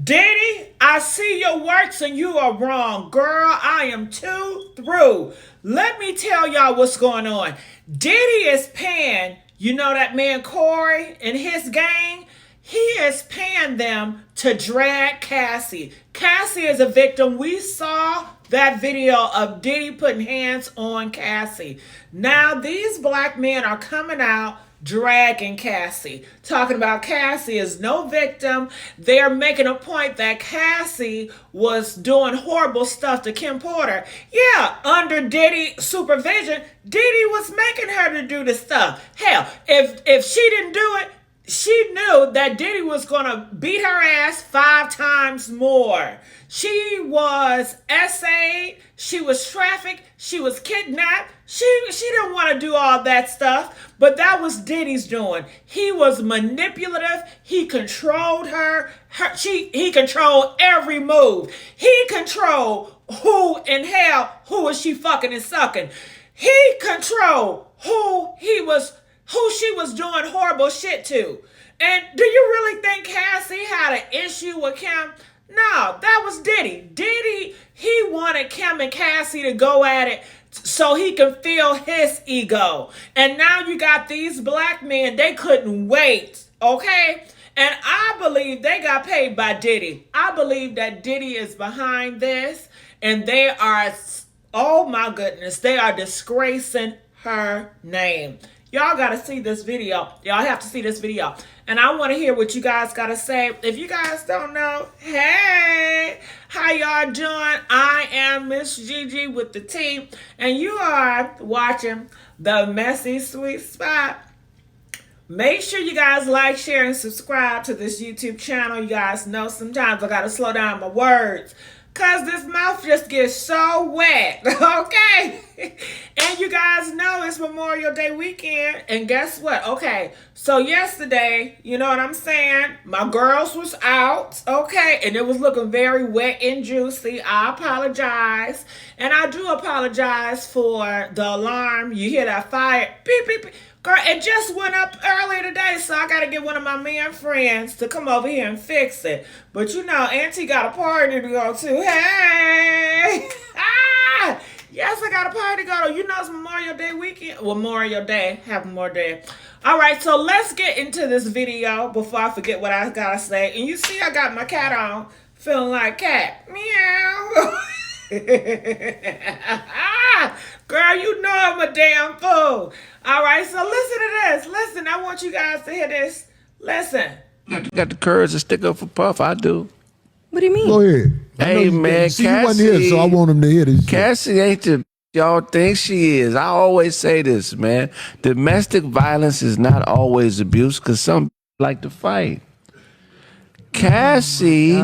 Diddy, I see your works and you are wrong. Girl, I am too through. Let me tell y'all what's going on. Diddy is paying, you know that man Corey and his gang? He is paying them to drag Cassie. Cassie is a victim. We saw that video of Diddy putting hands on Cassie. Now these black men are coming out dragging Cassie, talking about Cassie is no victim. They're making a point that Cassie was doing horrible stuff to Kim Porter. Yeah, under Diddy supervision, Diddy was making her to do this stuff. Hell, if she didn't do it, she knew that Diddy was going to beat her ass 5 times more. She was essayed, she was trafficked, she was kidnapped. She didn't want to do all that stuff, but that was Diddy's doing. He was manipulative. He controlled her. He controlled every move. He controlled who was she fucking and sucking. He controlled who she was doing horrible shit to. And do you really think Cassie had an issue with Kim? No, that was Diddy. Diddy, he wanted Kim and Cassie to go at it so he can feel his ego. And now you got these black men, they couldn't wait, okay? And I believe they got paid by Diddy. I believe that Diddy is behind this, and they are, oh my goodness, they are disgracing her name. Y'all got to see this video. Y'all have to see this video. And I want to hear what you guys got to say. If you guys don't know, hey, how y'all doing? I am Miss Gigi with the T. And you are watching The Messy Sweet Spot. Make sure you guys like, share, and subscribe to this YouTube channel. You guys know sometimes I got to slow down my words, because this mouth just gets so wet, okay? And you guys know it's Memorial Day weekend, and guess what? Okay, so yesterday, you know what I'm saying? My girls was out, okay? And it was looking very wet and juicy. I apologize. And I do apologize for the alarm. You hear that fire, beep, beep, beep. Girl, it just went up earlier today, so I got to get one of my man friends to come over here and fix it. But you know, Auntie got a party to go to. Hey! Ah! Yes, I got a party to go to. You know it's Memorial Day weekend. Memorial Day. Happy Memorial Day. All right, so let's get into this video before I forget what I got to say. And you see I got my cat on, feeling like cat. Meow. Girl, you know I'm a damn fool. All right, so listen to this. Listen, I want you guys to hear this. Listen. Got the courage to stick up for Puff. I do. What do you mean? Go ahead. Hey, man, See, you wasn't here, so I want him to hear this. Cassie ain't the y'all think she is. I always say this, man. Domestic violence is not always abuse, because some like to fight. Cassie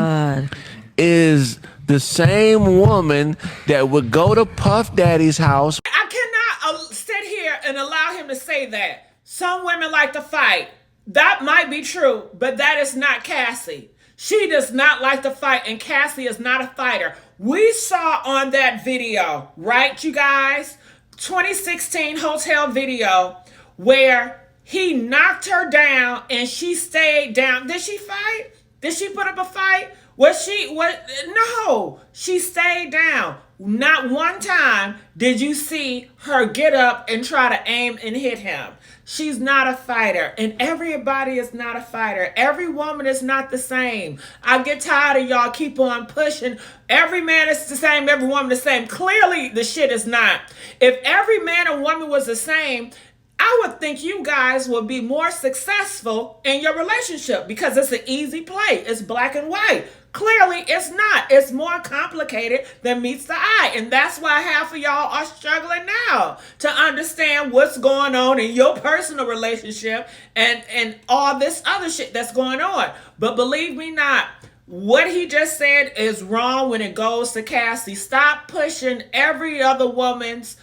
is the same woman that would go to Puff Daddy's house. I cannot sit here and allow him to say that. Some women like to fight. That might be true, but that is not Cassie. She does not like to fight, and Cassie is not a fighter. We saw on that video, right, you guys? 2016 hotel video where he knocked her down and she stayed down. Did she fight? Did she put up a fight? No, she stayed down. Not one time did you see her get up and try to aim and hit him. She's not a fighter, and everybody is not a fighter. Every woman is not the same. I get tired of y'all keep on pushing. Every man is the same, every woman the same. Clearly, the shit is not. If every man and woman was the same, I would think you guys would be more successful in your relationship, because it's an easy play. It's black and white. Clearly, it's not. It's more complicated than meets the eye. And that's why half of y'all are struggling now to understand what's going on in your personal relationship and all this other shit that's going on. But believe me not, what he just said is wrong when it goes to Cassie. Stop pushing every other woman's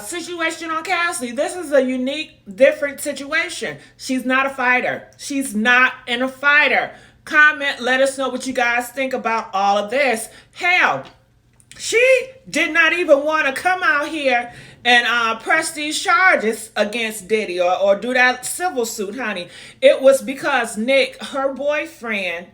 situation on Cassie. This is a unique, different situation. She's not a fighter. She's not a fighter. Comment, let us know what you guys think about all of this. Hell, she did not even want to come out here and press these charges against Diddy or do that civil suit, honey. It was because Nick, her boyfriend,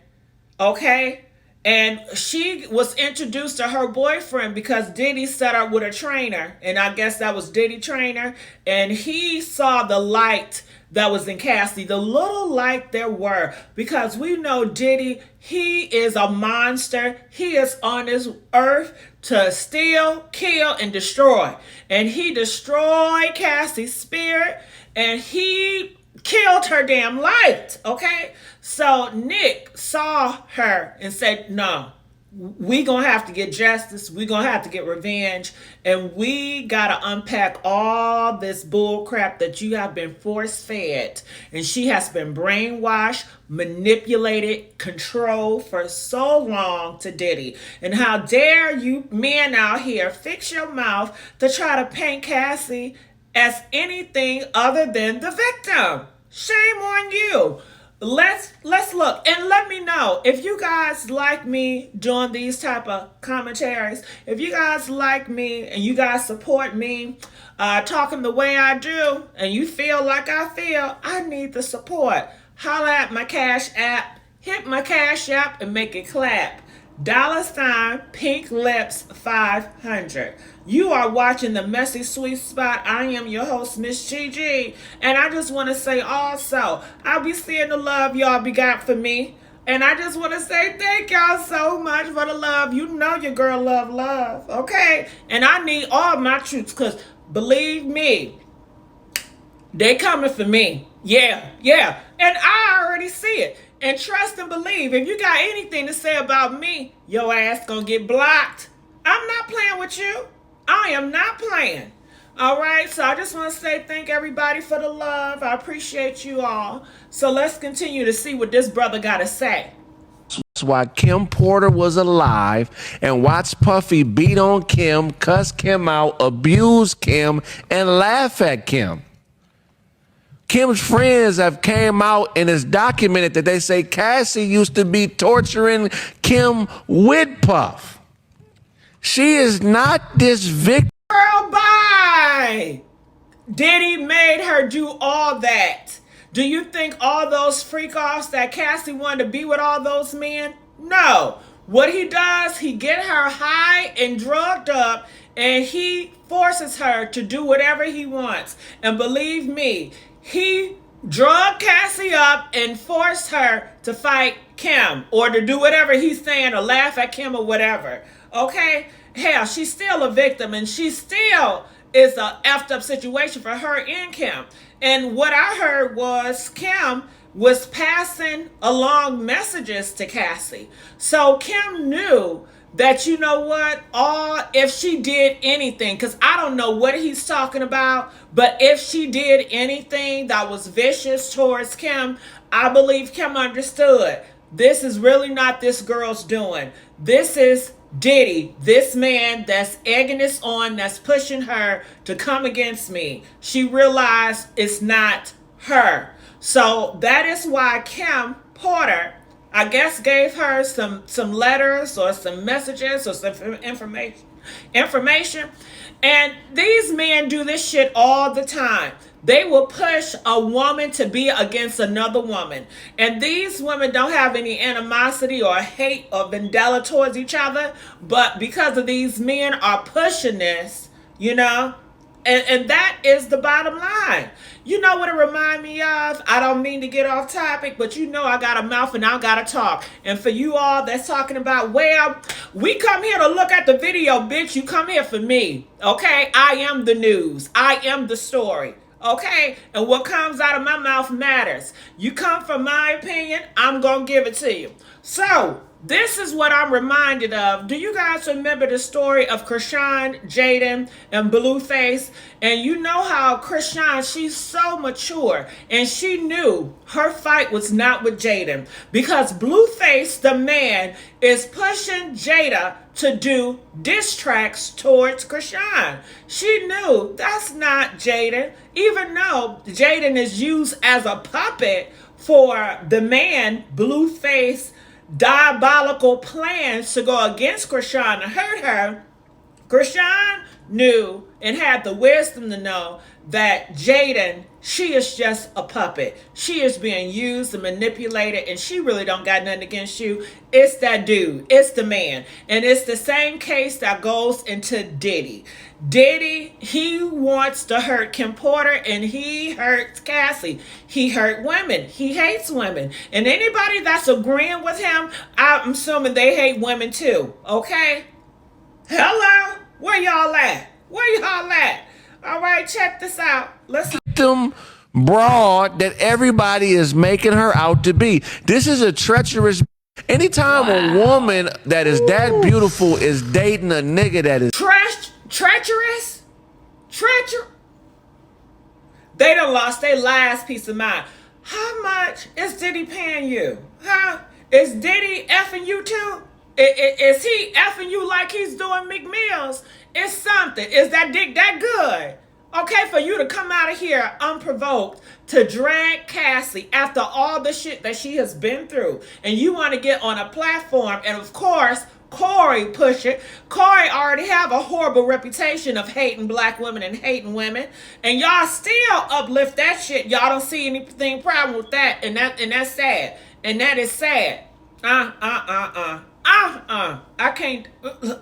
Okay? And she was introduced to her boyfriend because Diddy set her with a trainer. And I guess that was Diddy trainer. And he saw the light that was in Cassie, the little light there were. Because we know Diddy, he is a monster. He is on this earth to steal, kill, and destroy. And he destroyed Cassie's spirit. And he killed her damn light, okay? So Nick saw her and said, no, we gonna have to get justice. We gonna have to get revenge. And we gotta unpack all this bull crap that you have been force fed. And she has been brainwashed, manipulated, controlled for so long to Diddy. And how dare you men out here fix your mouth to try to paint Cassie as anything other than the victim. Shame on you. Let's look and let me know if you guys like me doing these type of commentaries. If you guys like me and you guys support me talking the way I do, and you feel like I feel, I need the support. Holla at my Cash App, hit my Cash App and make it clap. $ PINKLIPS500. You are watching the Messy Sweet Spot. I am your host, Miss Gigi. And I just want to say also, I'll be seeing the love y'all be got for me. And I just want to say thank y'all so much for the love. You know your girl love, okay? And I need all my troops because believe me, they coming for me. Yeah. And I already see it. And trust and believe, if you got anything to say about me, your ass gonna get blocked. I'm not playing with you. I am not playing. All right, so I just want to say thank everybody for the love. I appreciate you all. So let's continue to see what this brother got to say. That's why Kim Porter was alive, and watch Puffy beat on Kim, cuss Kim out, abuse Kim, and laugh at Kim. Kim's friends have came out and it's documented that they say Cassie used to be torturing Kim with Puff. She is not this victim. Girl, bye. Diddy made her do all that. Do you think all those freak-offs that Cassie wanted to be with all those men? No. What he does, he get her high and drugged up, and he forces her to do whatever he wants. And believe me, he drugged Cassie up and forced her to fight Kim or to do whatever he's saying or laugh at Kim or whatever. Okay? Hell, she's still a victim and she still is a effed up situation for her and Kim. And what I heard was Kim was passing along messages to Cassie. So Kim knew that, you know what, if she did anything, because I don't know what he's talking about, but if she did anything that was vicious towards Kim, I believe Kim understood. This is really not this girl's doing. This is Diddy, this man that's egging this on, that's pushing her to come against me. She realized it's not her. So that is why Kim Porter, I guess, gave her some letters or some messages or some information. And these men do this shit all the time. They will push a woman to be against another woman. And these women don't have any animosity or hate or vendetta towards each other. But because of these men are pushing this, you know, and that is the bottom line. You know what it reminds me of? I don't mean to get off topic, but you know I got a mouth and I got to talk. And for you all that's talking about, well, we come here to look at the video, bitch. You come here for me, okay? I am the news. I am the story, okay? And what comes out of my mouth matters. You come for my opinion, I'm going to give it to you. So this is what I'm reminded of. Do you guys remember the story of Krishan, Jaden, and Blueface? And you know how Krishan, she's so mature, and she knew her fight was not with Jaden because Blueface, the man, is pushing Jada to do diss tracks towards Krishan. She knew that's not Jaden, even though Jaden is used as a puppet for the man, Blueface, diabolical plans to go against Krishan and hurt her. Krishan knew and had the wisdom to know that Jaden, she is just a puppet. She is being used and manipulated, and she really don't got nothing against you. It's that dude. It's the man. And it's the same case that goes into Diddy. Diddy, he wants to hurt Kim Porter, and he hurts Cassie. He hurt women. He hates women. And anybody that's agreeing with him, I'm assuming they hate women too. Okay? Hello? Where y'all at? Where y'all at? All right, check this out. Let's Victim broad that everybody is making her out to be. This is a treacherous. Anytime a woman that is that beautiful is dating a nigga that is treacherous. They done lost their last piece of mind. How much is Diddy paying you? Huh? Is Diddy effing you too? Is he effing you like he's doing McMills? It's something. Is that dick that good? Okay, for you to come out of here unprovoked to drag Cassie after all the shit that she has been through, and you want to get on a platform, and of course, Corey push it. Corey already have a horrible reputation of hating black women and hating women, and y'all still uplift that shit. Y'all don't see anything problem with that, and that's sad, and that is sad. I can't.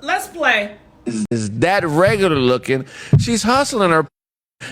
Let's play. Is that regular looking? She's hustling her.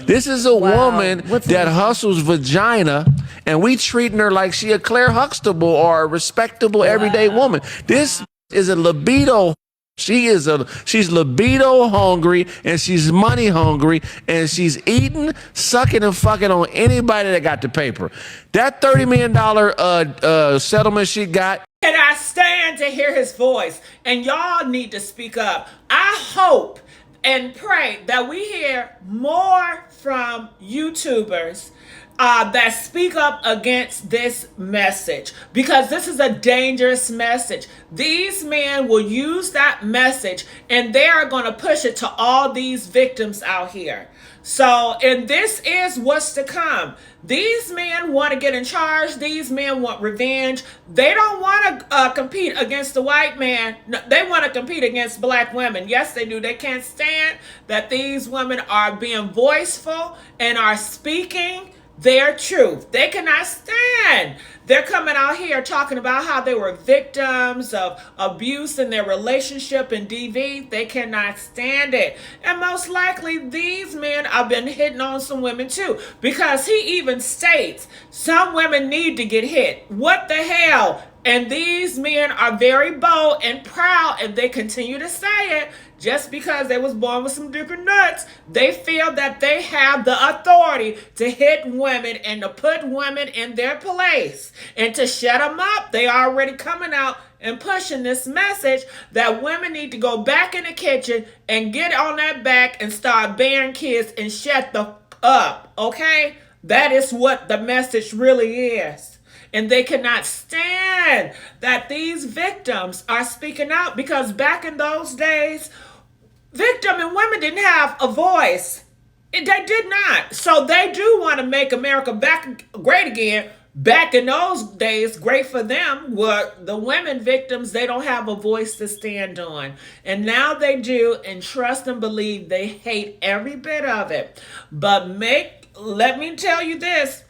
This is a woman that hustles vagina, and we treating her like she a Claire Huxtable or a respectable everyday woman. This is a libido. She's libido hungry, and she's money hungry, and she's eating, sucking, and fucking on anybody that got the paper. That $30 million settlement she got. And I stand to hear his voice, and y'all need to speak up. I hope and pray that we hear more from YouTubers that speak up against this message, because this is a dangerous message. These men will use that message, and they are going to push it to all these victims out here. So, and this is what's to come. These men want to get in charge. These men want revenge. They don't want to compete against the white man. No, they want to compete against black women. Yes, they do. They can't stand that these women are being voiceful and are speaking their truth. They cannot stand. They're coming out here talking about how they were victims of abuse in their relationship in DV. They cannot stand it. And most likely these men have been hitting on some women too, because he even states some women need to get hit. What the hell? And these men are very bold and proud, and they continue to say it. Just because they was born with some different nuts, they feel that they have the authority to hit women and to put women in their place and to shut them up. They are already coming out and pushing this message that women need to go back in the kitchen and get on that back and start bearing kids and shut the up, okay? That is what the message really is. And they cannot stand that these victims are speaking out, because back in those days, victim and women didn't have a voice. They did not. So they do want to make America back great again. Back in those days, great for them, were the women victims. They don't have a voice to stand on. And now they do, and trust and believe they hate every bit of it. But let me tell you this.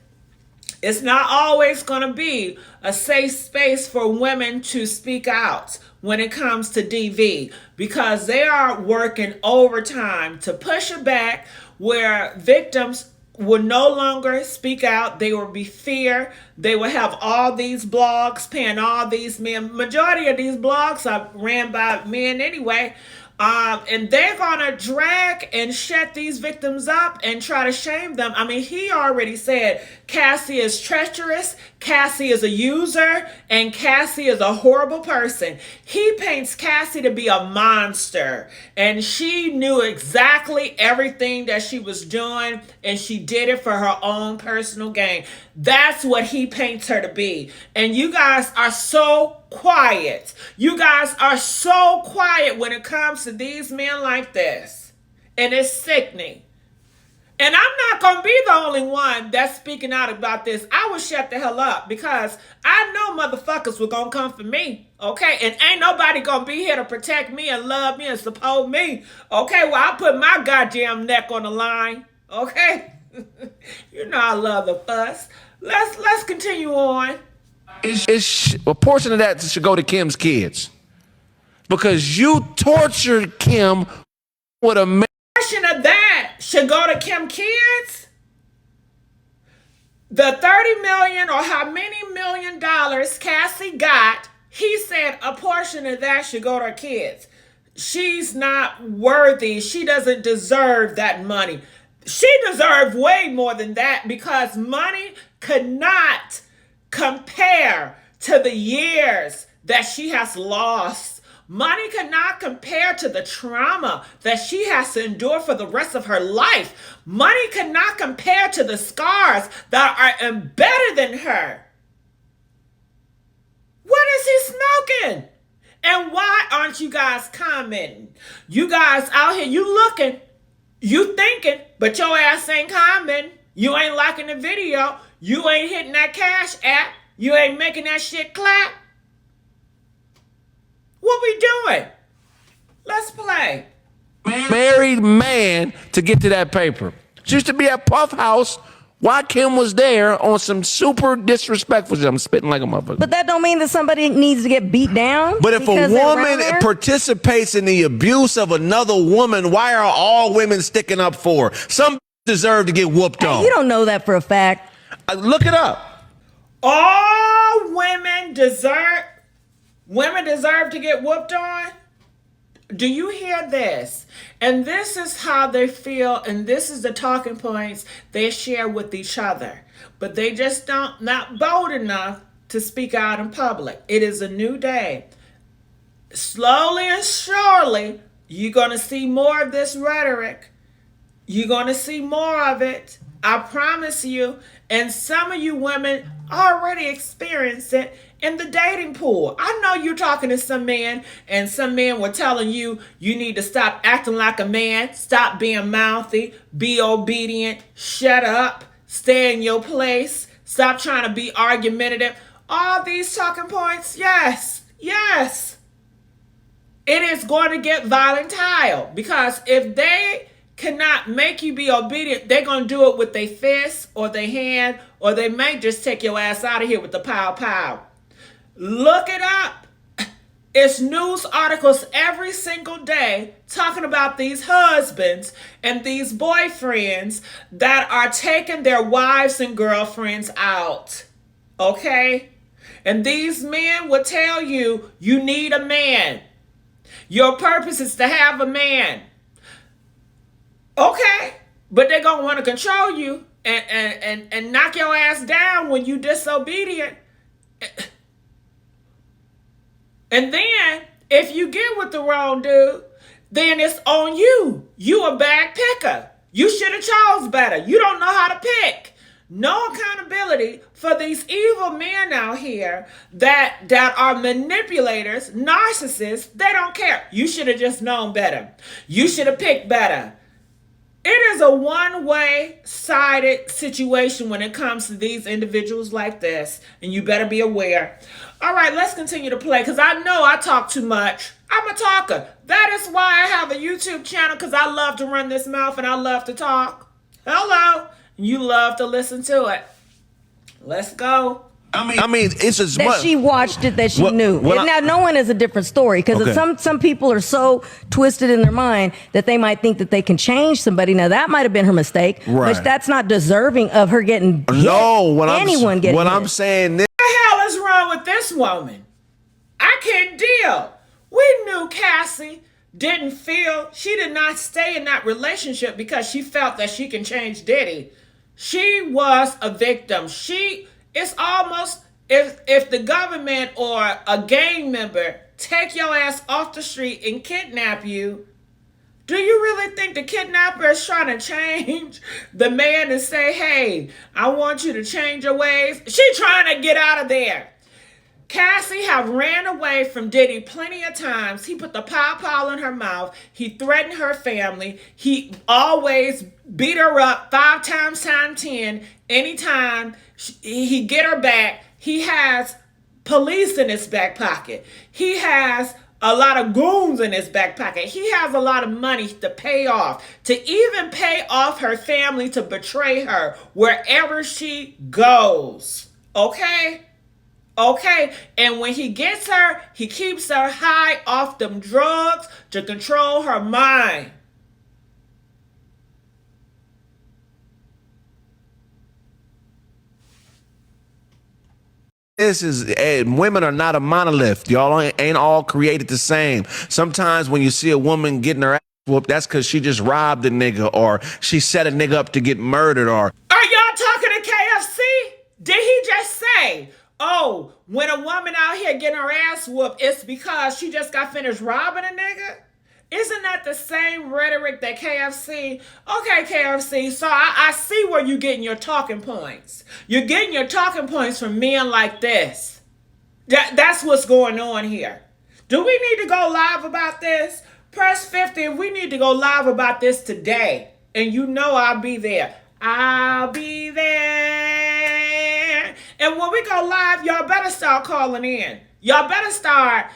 It's not always going to be a safe space for women to speak out when it comes to DV, because they are working overtime to push it back, where victims will no longer speak out. They will be fear. They will have all these blogs paying all these men. Majority of these blogs are ran by men anyway. And they're going to drag and shut these victims up and try to shame them. I mean, he already said Cassie is treacherous, Cassie is a user, and Cassie is a horrible person. He paints Cassie to be a monster, and she knew exactly everything that she was doing, and she did it for her own personal gain. That's what he paints her to be. And you guys are so quiet. You guys are so quiet when it comes to these men like this. And it's sickening. And I'm not going to be the only one that's speaking out about this. I will shut the hell up because I know motherfuckers were going to come for me. Okay? And ain't nobody going to be here to protect me and love me and support me. Okay? Well, I put my goddamn neck on the line. Okay? You know I love the fuss. Let's continue on. A portion of that should go to Kim's kids. Because you tortured Kim with a Portion of that should go to Kim kids. The $30 million or how many $1 million Cassie got, he said a portion of that should go to her kids. She's not worthy. She doesn't deserve that money. She deserved way more than that because money could not compare to the years that she has lost. Money cannot compare to the trauma that she has to endure for the rest of her life. Money cannot compare to the scars that are embedded in her. What is he smoking? And why aren't you guys commenting? You guys out here, you looking, you thinking, but your ass ain't commenting. You ain't liking the video. You ain't hitting that cash app. You ain't making that shit clap. What we doing? Let's play. married man to get to that paper. She used to be at Puff House while Kim was there on some super disrespectful shit. I'm spitting like a motherfucker. But that don't mean that somebody needs to get beat down. But if a woman participates in the abuse of another woman, why are all women sticking up for her? Some deserve to get whooped on. You don't know that for a fact. Look it up. All women deserve to get whooped on? Do you hear this? And this is how they feel, and this is the talking points they share with each other. But they just not bold enough to speak out in public. It is a new day. Slowly and surely, you're going to see more of this rhetoric. You're going to see more of it. I promise you. And some of you women already experience it in the dating pool. I know you're talking to some men, and some men were telling you, you need to stop acting like a man, stop being mouthy, be obedient, shut up, stay in your place, stop trying to be argumentative. All these talking points, yes. It is going to get volatile, because if they cannot make you be obedient, they're going to do it with their fist or their hand, or they may just take your ass out of here with the pow pow. Look it up. It's news articles every single day talking about these husbands and these boyfriends that are taking their wives and girlfriends out. Okay? And these men will tell you, you need a man. Your purpose is to have a man. Okay, but they're going to want to control you and knock your ass down when you disobedient. And then, if you get with the wrong dude, then it's on you. You a bad picker. You should have chose better. You don't know how to pick. No accountability for these evil men out here that are manipulators, narcissists. They don't care. You should have just known better. You should have picked better. It is a one-way-sided situation when it comes to these individuals like this, and you better be aware. All right, let's continue to play, because I know I talk too much. I'm a talker. That is why I have a YouTube channel, because I love to run this mouth and I love to talk. Hello. You love to listen to it. Let's go. I mean, it's as that much she watched it, that she knew. Now, knowing is a different story, because some people are so twisted in their mind that they might think that they can change somebody. Now, that might have been her mistake, but that's not deserving of her getting hit. I'm saying this. What the hell is wrong with this woman? I can't deal. We knew Cassie she did not stay in that relationship because she felt that she can change Diddy. She was a victim. It's almost if the government or a gang member take your ass off the street and kidnap you, do you really think the kidnapper is trying to change the man and say, hey, I want you to change your ways? She trying to get out of there. Cassie have ran away from Diddy plenty of times. He put the pawpaw in her mouth. He threatened her family. He always beat her up 5 times 10. Anytime he get her back, he has police in his back pocket. He has a lot of goons in his back pocket. He has a lot of money to pay off, to even pay off her family to betray her wherever she goes. Okay? Okay, and when he gets her, he keeps her high off them drugs to control her mind. This is, women are not a monolith. Y'all ain't all created the same. Sometimes when you see a woman getting her ass whooped, that's because she just robbed a nigga, or she set a nigga up to get murdered, or... Are y'all talking to KFC? Did he just say, oh, when a woman out here getting her ass whooped, it's because she just got finished robbing a nigga? Isn't that the same rhetoric that KFC? Okay, KFC, so I see where you're getting your talking points. You're getting your talking points from men like this. That's what's going on here. Do we need to go live about this? Press 50 if we need to go live about this today. And you know I'll be there. I'll be there. And when we go live, y'all better start calling in. Y'all better start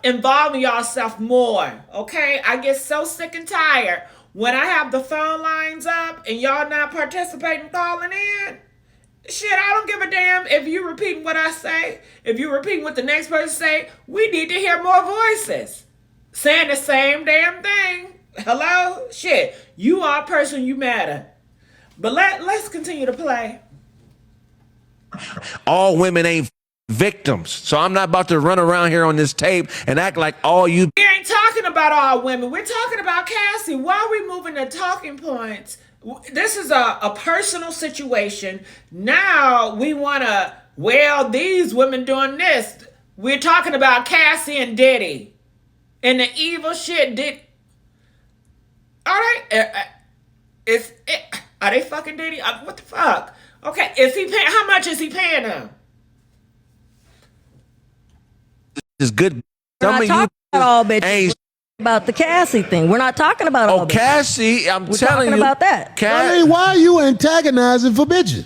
involving yourself more, okay? I get so sick and tired when I have the phone lines up and y'all not participating, calling in. Shit, I don't give a damn if you repeating what I say. If you repeating what the next person say, we need to hear more voices saying the same damn thing. Hello? Shit, you are a person, you matter. But let's continue to play. All women ain't victims. So I'm not about to run around here on this tape and act like all you... We ain't talking about all women. We're talking about Cassie. Why are we moving the talking points? This is a personal situation. Now we want to, well, these women doing this. We're talking about Cassie and Diddy. And the evil shit did... All right. Are they fucking Diddy? What the fuck? Okay. Is he paying? How much is he paying them? Is good. We're not talking about all bitches. About the Cassie thing. We're not talking about all bitches. Cassie, We're talking about that. I mean, why are you antagonizing for bitches?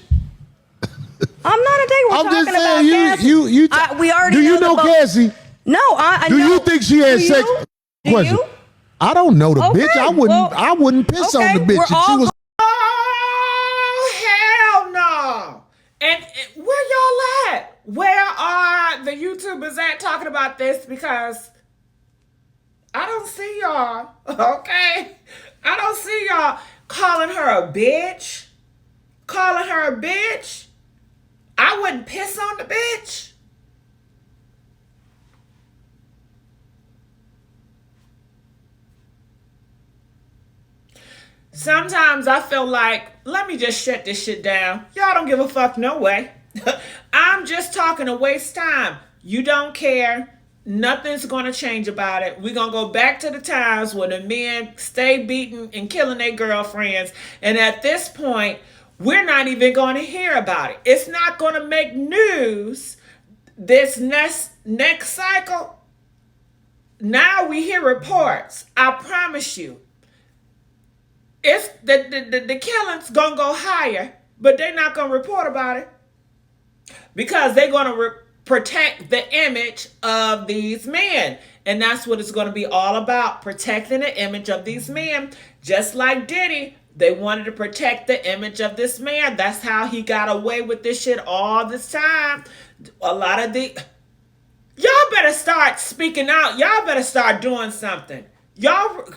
I'm not antagonizing. We're talking about Cassie. We already do you know Cassie? No, I do know. you think she had sex? Do you? I don't know the bitch. I wouldn't piss on the bitch if she was. Oh hell no! And where y'all at? Where are the YouTubers at talking about this? Because I don't see y'all. Okay, I don't see y'all calling her a bitch. Calling her a bitch. I wouldn't piss on the bitch. Sometimes I feel like, let me just shut this shit down. Y'all don't give a fuck no way. I'm just talking to waste time. You don't care. Nothing's going to change about it. We're going to go back to the times when the men stay beating and killing their girlfriends. And at this point, we're not even going to hear about it. It's not going to make news this next cycle. Now we hear reports. I promise you. It's the killing's gonna go higher, but they're not gonna report about it because they're gonna protect the image of these men, and that's what it's gonna be all about: protecting the image of these men. Just like Diddy, they wanted to protect the image of this man. That's how he got away with this shit all this time. A lot of y'all better start speaking out. Y'all better start doing something. Y'all.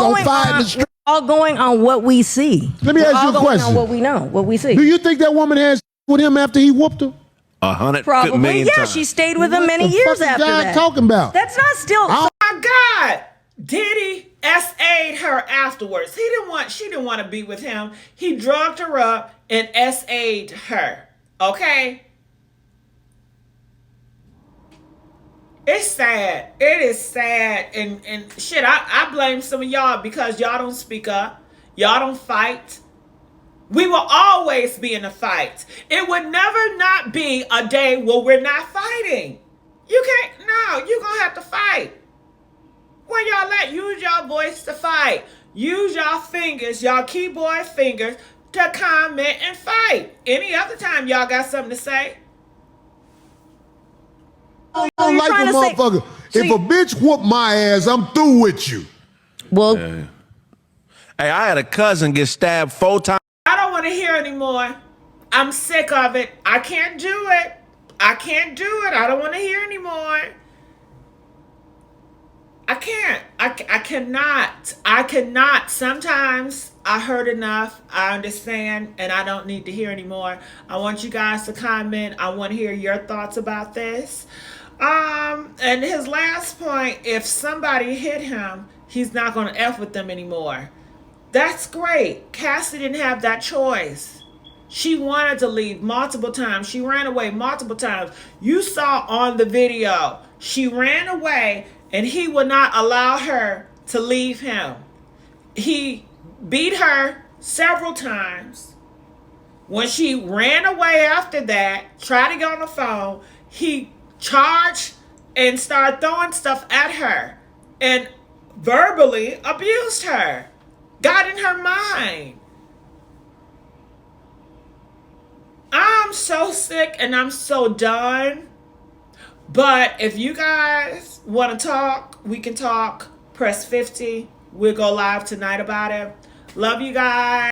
We're all going on what we see. Let me ask you a question. On what we know, what we see. Do you think that woman has with him after he whooped her? 100 Probably, million yeah. times. She stayed with him many years after that. What the fuck talking about? That's not still. Oh my God! Diddy SA'd her afterwards. She didn't want to be with him. He drugged her up and SA'd her. Okay. It's sad. It is sad. And shit, I blame some of y'all because y'all don't speak up. Y'all don't fight. We will always be in a fight. It would never not be a day where we're not fighting. You can't, no, you're going to have to fight. Where y'all at? Use your voice to fight. Use your fingers, your keyboard fingers, to comment and fight. Any other time y'all got something to say? I don't like a motherfucker. If a bitch whoop my ass, I'm through with you. Well, hey, I had a cousin get stabbed 4 times. I don't want to hear anymore. I'm sick of it. I can't do it. I can't do it. I don't want to hear anymore. I can't. I cannot. I cannot. Sometimes I heard enough. I understand, and I don't need to hear anymore. I want you guys to comment. I want to hear your thoughts about this. And his last point, if somebody hit him, he's not going to F with them anymore. That's great. Cassie didn't have that choice. She wanted to leave multiple times. She ran away multiple times. You saw on the video, she ran away and he would not allow her to leave him. He beat her several times. When she ran away after that, tried to get on the phone, he charged and started throwing stuff at her and verbally abused her. Got in her mind. I'm so sick and I'm so done. But if you guys want to talk, we can talk. Press 50. We'll go live tonight about it. Love you guys.